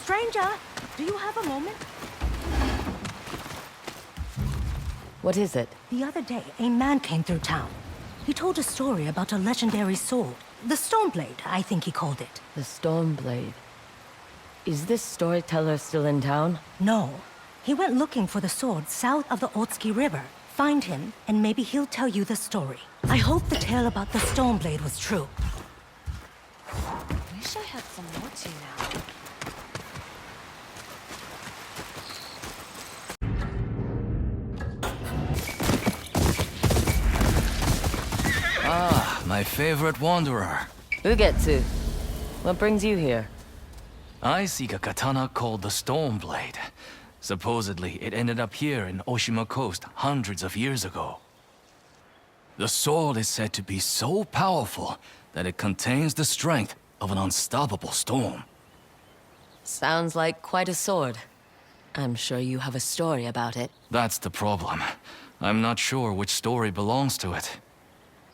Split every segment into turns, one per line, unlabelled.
Stranger, do you have a moment?
What is it?
The other day, a man came through town. He told a story about a legendary sword. The Stoneblade, I think he called it.
The Stormblade. Is this storyteller still in town?
No. He went looking for the sword south of the Otsuki River. Find him, and maybe he'll tell you the story. I hope the tale about the Stoneblade was true.
Wish I had some more tea now.
Ah, my favorite wanderer.
Ugetsu. What brings you here?
I seek a katana called the Stormblade. Supposedly, it ended up here in Oshima Coast hundreds of years ago. The sword is said to be so powerful that it contains the strength of an unstoppable storm.
Sounds like quite a sword. I'm sure you have a story about it.
That's the problem. I'm not sure which story belongs to it.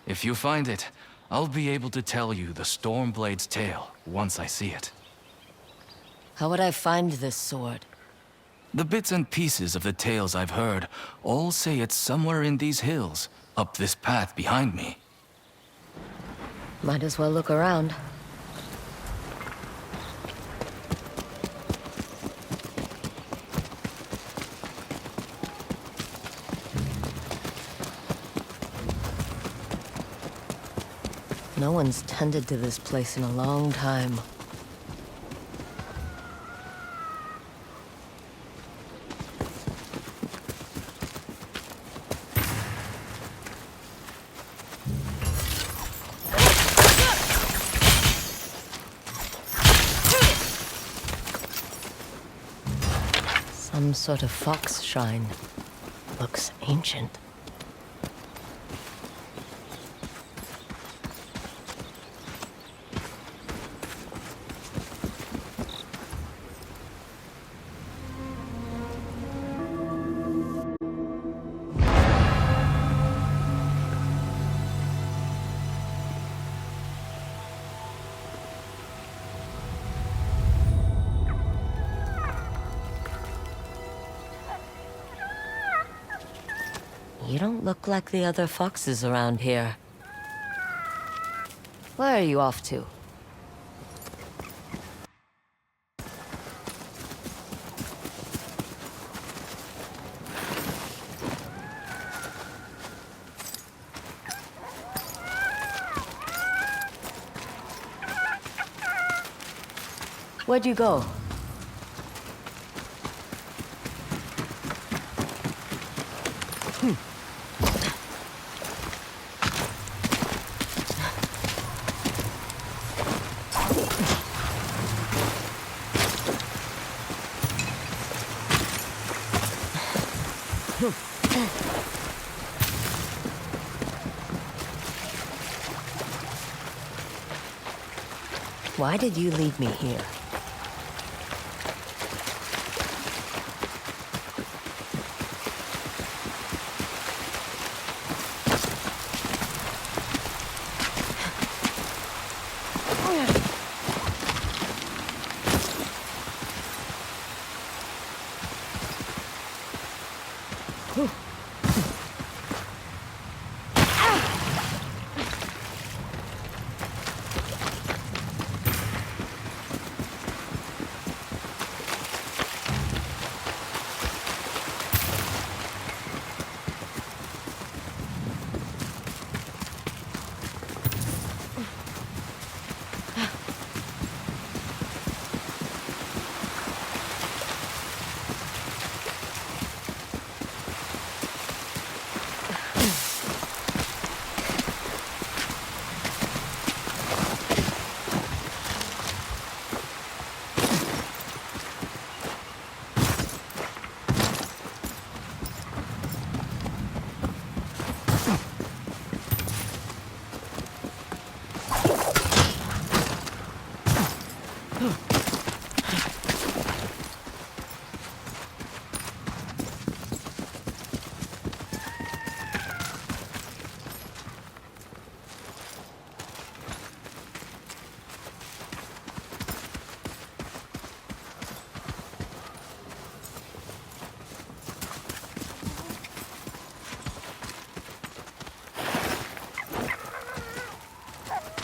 If you find it, I'll be able to tell you the Stormblade's tale once I see it.
How would I find this sword?
The bits and pieces of the tales I've heard all say it's somewhere in these hills, up this path behind me.
Might as well look around. No one's tended to this place in a long time. Some sort of fox shrine. Looks ancient. You don't look like the other foxes around here. Where are you off to? Where'd you go? Why did you leave me here?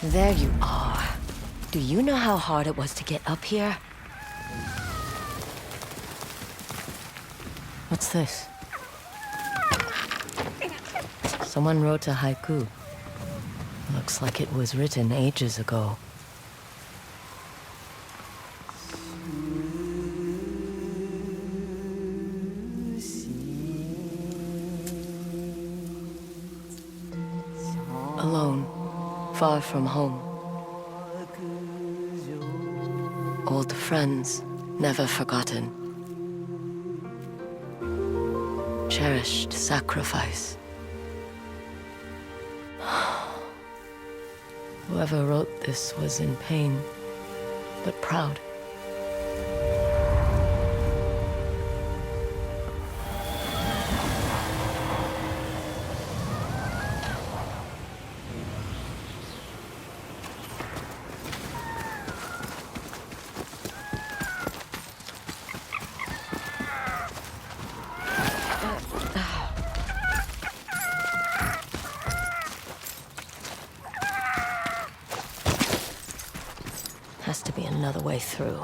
There you are. Do you know how hard it was to get up here? What's this? Someone wrote a haiku. Looks like it was written ages ago. Alone, far from home. Old friends, never forgotten. Cherished sacrifice. Whoever wrote this was in pain, but proud. Has to be another way through.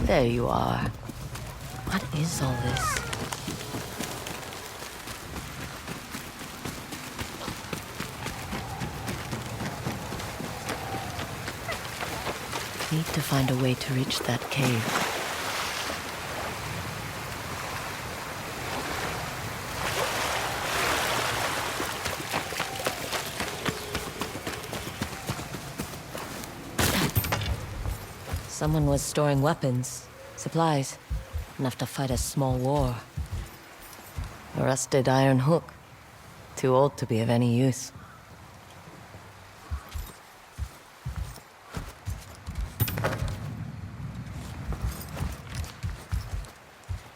There you are. What is all this? Need to find a way to reach that cave. Someone was storing weapons, supplies, enough to fight a small war. A rusted iron hook, too old to be of any use.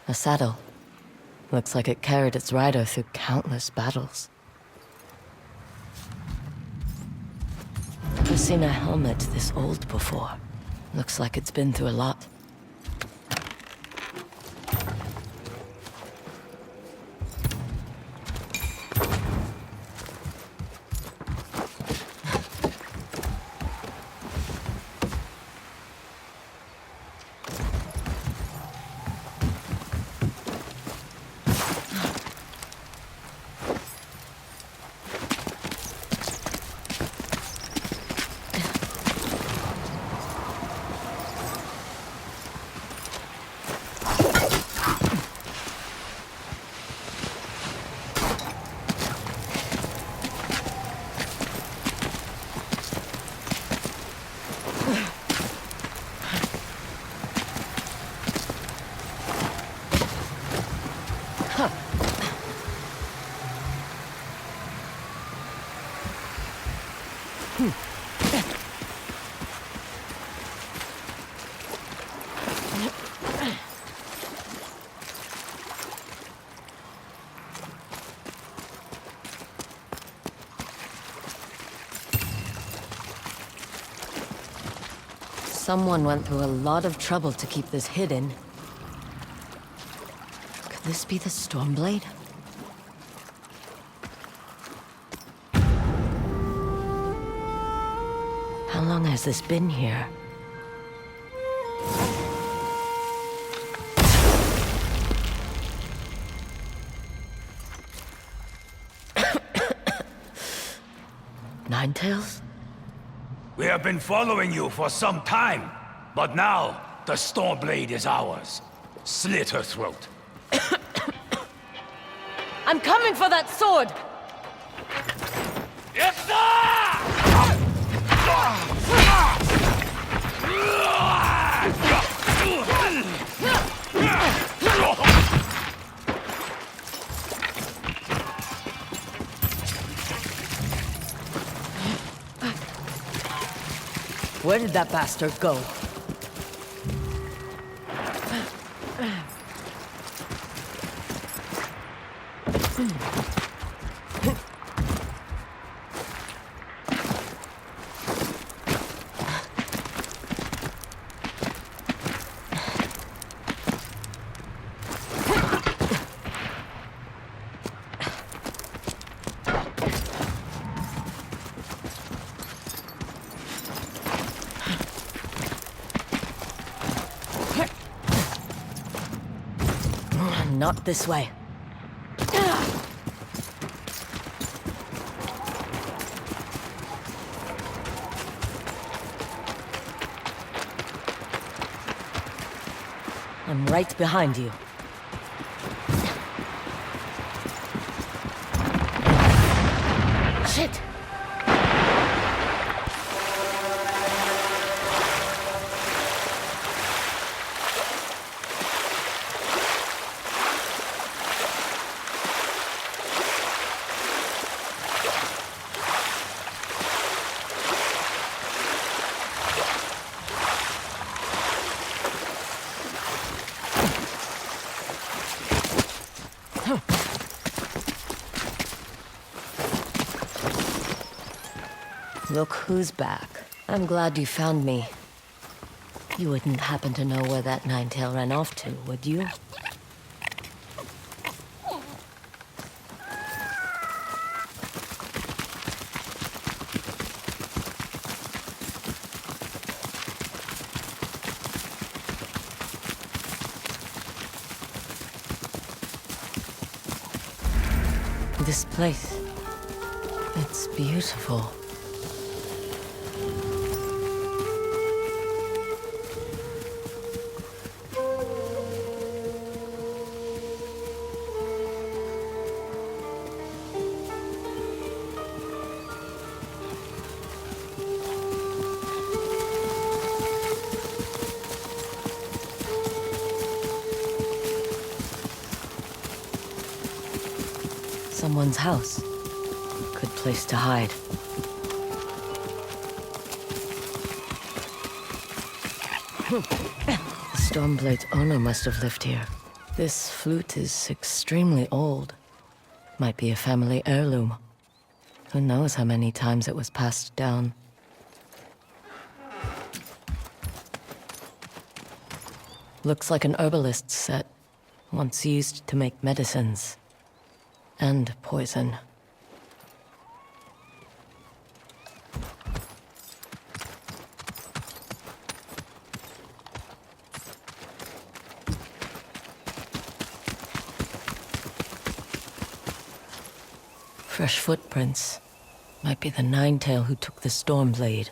A saddle. Looks like it carried its rider through countless battles. Never seen a helmet this old before. Looks like it's been through a lot. Someone went through a lot of trouble to keep this hidden. Could this be the Stormblade? How long has this been here? Ninetales?
We have been following you for some time, but now the Stormblade is ours. Slit her throat.
I'm coming for that sword!
Yeah!
Where did that bastard go? Not this way. I'm right behind you. Shit! Look who's back. I'm glad you found me. You wouldn't happen to know where that nine-tail ran off to, would you? This place, it's beautiful. Someone's house. Good place to hide. The Stormblade's owner must have lived here. This flute is extremely old. Might be a family heirloom. Who knows how many times it was passed down. Looks like an herbalist's set, once used to make medicines. And poison. Fresh footprints. Might be the Ninetail who took the Stormblade.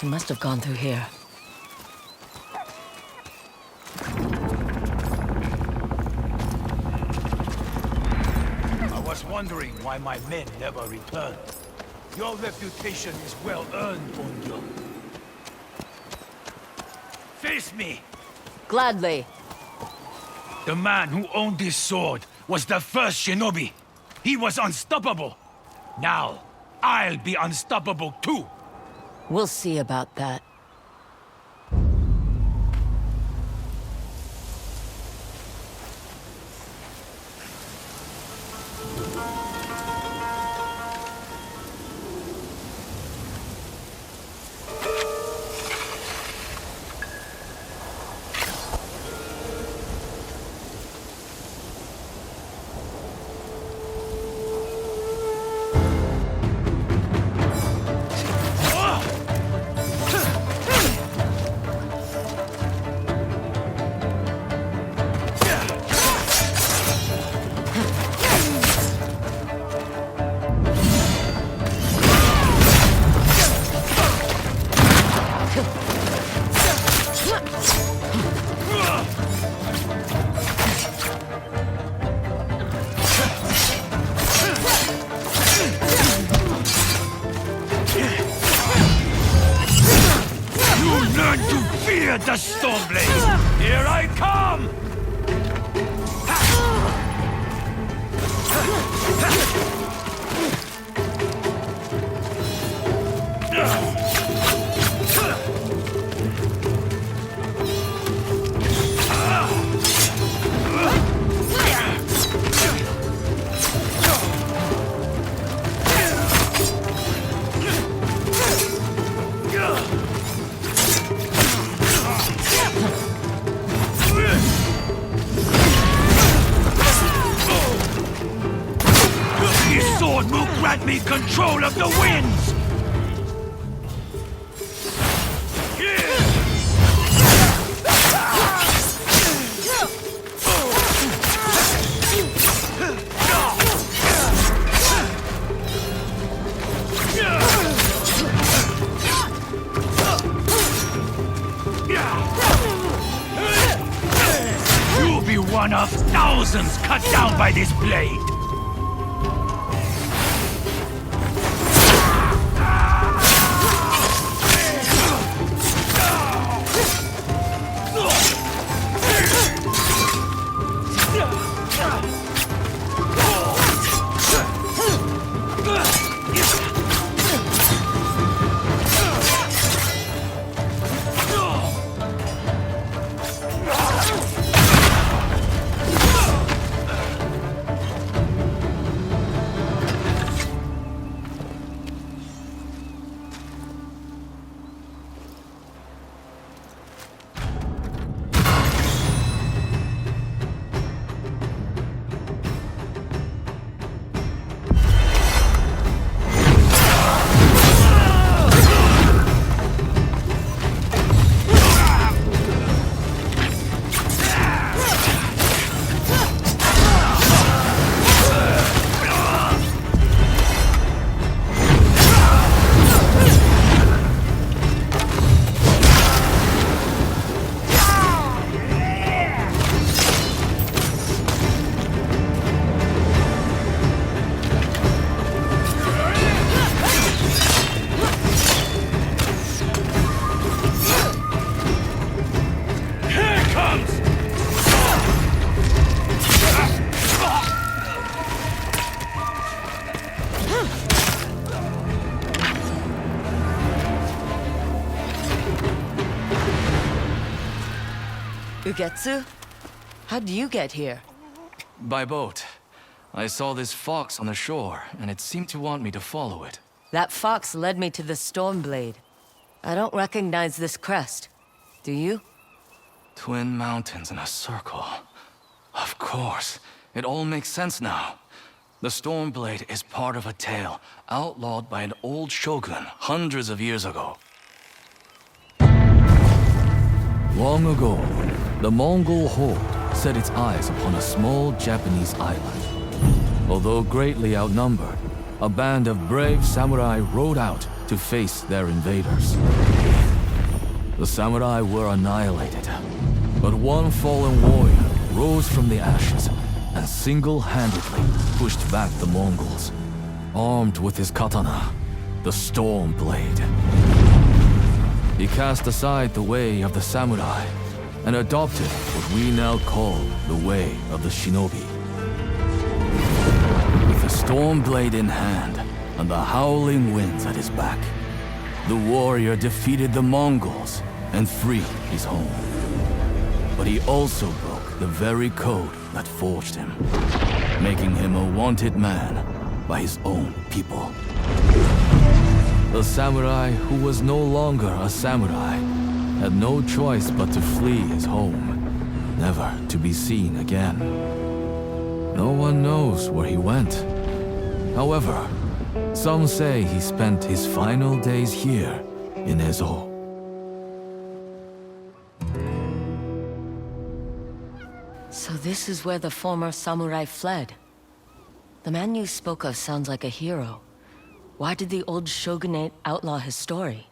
He must have gone through here.
Wondering why my men never returned. Your reputation is well earned, Onyo. Face me!
Gladly.
The man who owned this sword was the first shinobi. He was unstoppable. Now, I'll be unstoppable too.
We'll see about that.
The Stormblade! Here I come! grant me control of the winds! You'll be one of thousands cut down by this blade!
Ugetsu? How'd you get here?
By boat. I saw this fox on the shore, and it seemed to want me to follow it.
That fox led me to the Stormblade. I don't recognize this crest. Do you?
Twin mountains in a circle. Of course. It all makes sense now. The Stormblade is part of a tale outlawed by an old shogun hundreds of years ago. Long ago, the Mongol horde set its eyes upon a small Japanese island. Although greatly outnumbered, a band of brave samurai rode out to face their invaders. The samurai were annihilated, but one fallen warrior rose from the ashes and single-handedly pushed back the Mongols, armed with his katana, the Stormblade. He cast aside the way of the samurai and adopted what we now call the way of the shinobi. With the Stormblade in hand and the howling winds at his back, the warrior defeated the Mongols and freed his home. But he also broke the very code that forged him, making him a wanted man by his own people. The samurai who was no longer a samurai had no choice but to flee his home, never to be seen again. No one knows where he went. However, some say he spent his final days here in Ezo.
So this is where the former samurai fled. The man you spoke of sounds like a hero. Why did the old shogunate outlaw his story?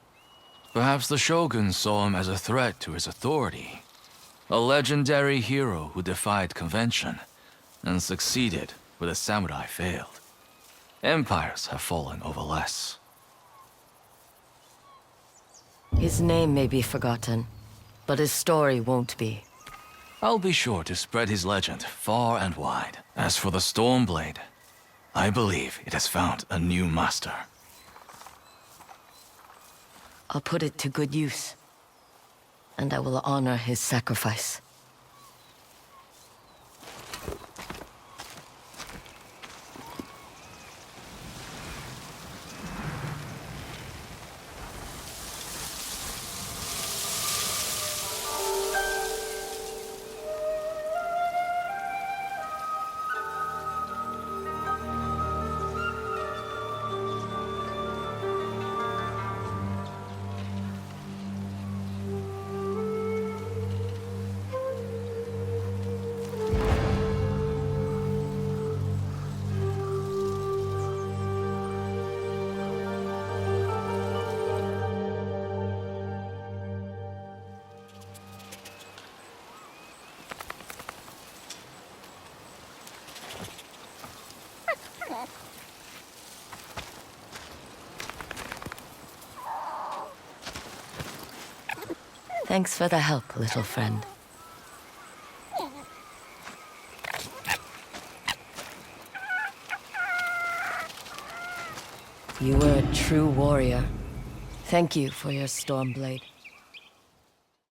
Perhaps the shogun saw him as a threat to his authority. A legendary hero who defied convention and succeeded where the samurai failed. Empires have fallen over less.
His name may be forgotten, but his story won't be.
I'll be sure to spread his legend far and wide. As for the Stormblade, I believe it has found a new master.
I'll put it to good use, and I will honor his sacrifice. Thanks for the help, little friend. You were a true warrior. Thank you for your Stormblade.